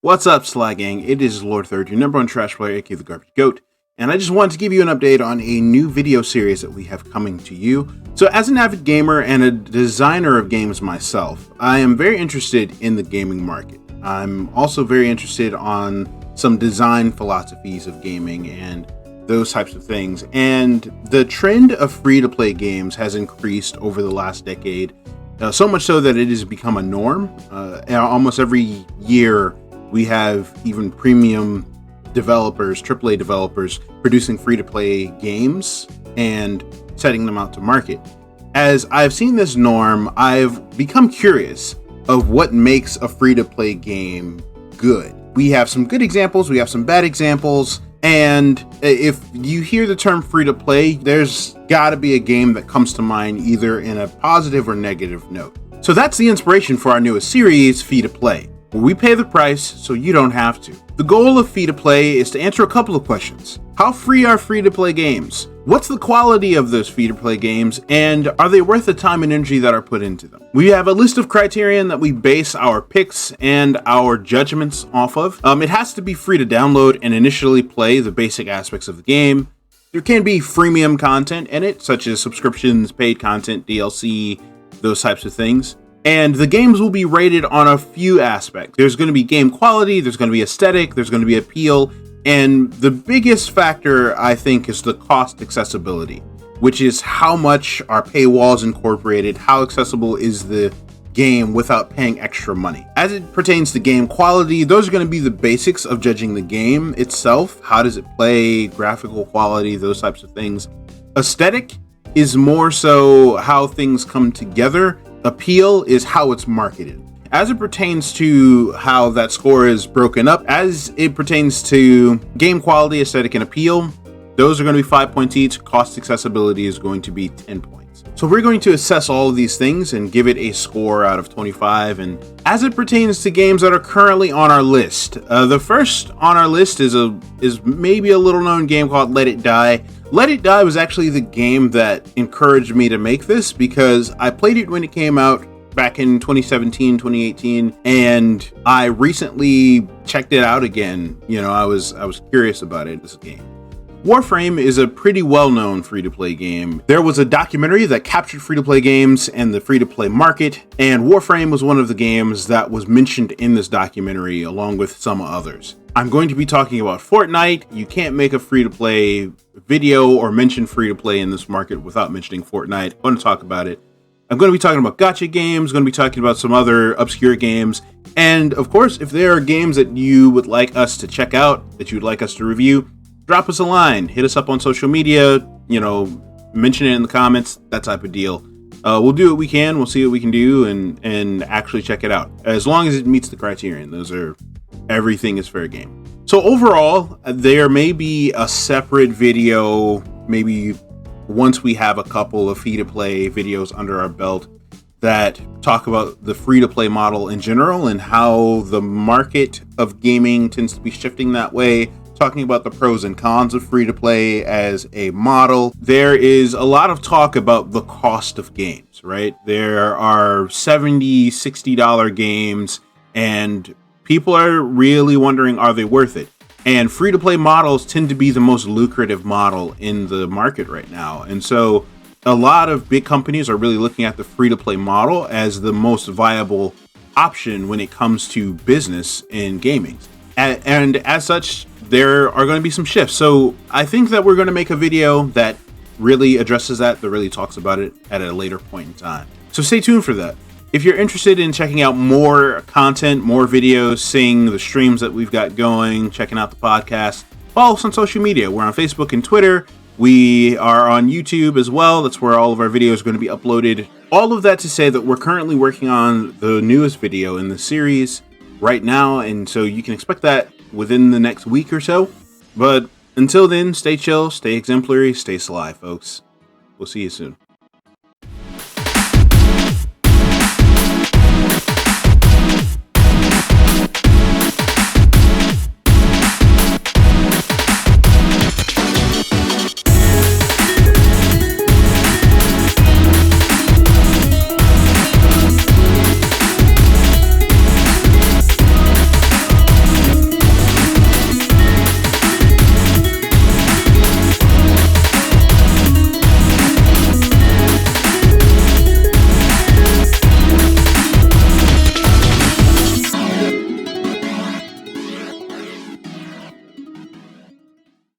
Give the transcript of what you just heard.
What's up, Sly Gang? It is Lord Third, your number one trash player, aka the Garbage Goat, and I just wanted to give you an update on a new video series that we have coming to you. So as an avid gamer and a designer of games myself, I am very interested in the gaming market. I'm also very interested on some design philosophies of gaming and those types of things. And the trend of free-to-play games has increased over the last decade, so much so that it has become a norm. Almost every year, we have even premium developers, AAA developers, producing free-to-play games and setting them out to market. As I've seen this norm, I've become curious of what makes a free-to-play game good. We have some good examples, we have some bad examples, and if you hear the term free-to-play, there's gotta be a game that comes to mind either in a positive or negative note. So that's the inspiration for our newest series, Fee to Play, where we pay the price so you don't have to. The goal of Fee to Play is to answer a couple of questions. How free are free-to-play games? What's the quality of those free-to-play games, and are they worth the time and energy that are put into them? We have a list of criterion that we base our picks and our judgments off of. It has to be free to download and initially play the basic aspects of the game. There can be freemium content in it, such as subscriptions, paid content, DLC, those types of things. And the games will be rated on a few aspects. There's going to be game quality, there's going to be aesthetic, there's going to be appeal, and the biggest factor, I think, is the cost accessibility, which is how much are paywalls incorporated, how accessible is the game without paying extra money. As it pertains to game quality, those are going to be the basics of judging the game itself. How does it play, graphical quality, those types of things. Aesthetic is more so how things come together. Appeal is how it's marketed. As it pertains to how that score is broken up, as it pertains to game quality, aesthetic, and appeal, those are going to be 5 points each. Cost accessibility is going to be 10 points. So we're going to assess all of these things and give it a score out of 25. And as it pertains to games that are currently on our list, the first on our list is maybe a little known game called Let It Die. Let It Die was actually the game that encouraged me to make this because I played it when it came out back in 2017, 2018, and I recently checked it out again. You know, I was curious about it, this game. Warframe is a pretty well-known free-to-play game. There was a documentary that captured free-to-play games and the free-to-play market, and Warframe was one of the games that was mentioned in this documentary along with some others. I'm going to be talking about Fortnite. You can't make a free-to-play video or mention free-to-play in this market without mentioning Fortnite. I'm going to talk about it. I'm going to be talking about gacha games, going to be talking about some other obscure games, and of course, if there are games that you would like us to check out, that you'd like us to review, drop us a line, hit us up on social media, mention it in the comments, that type of deal. We'll do what we can, we'll see what we can do, and actually check it out. As long as it meets the criterion, everything is fair game. So overall, there may be a separate video, maybe once we have a couple of free-to-play videos under our belt that talk about the free-to-play model in general and how the market of gaming tends to be shifting that way, talking about the pros and cons of free-to-play as a model. There is a lot of talk about the cost of games, right? There are $70, $60 games, and people are really wondering, are they worth it? And free-to-play models tend to be the most lucrative model in the market right now. And so a lot of big companies are really looking at the free-to-play model as the most viable option when it comes to business in gaming. And as such, there are going to be some shifts. So I think that we're going to make a video that really addresses that really talks about it at a later point in time. So stay tuned for that. If you're interested in checking out more content, more videos, seeing the streams that we've got going, checking out the podcast, follow us on social media. We're on Facebook and Twitter. We are on YouTube as well. That's where all of our videos are going to be uploaded. All of that to say that we're currently working on the newest video in the series right now, and so you can expect that within the next week or so. But until then, stay chill, stay exemplary, stay sly, folks. We'll see you soon.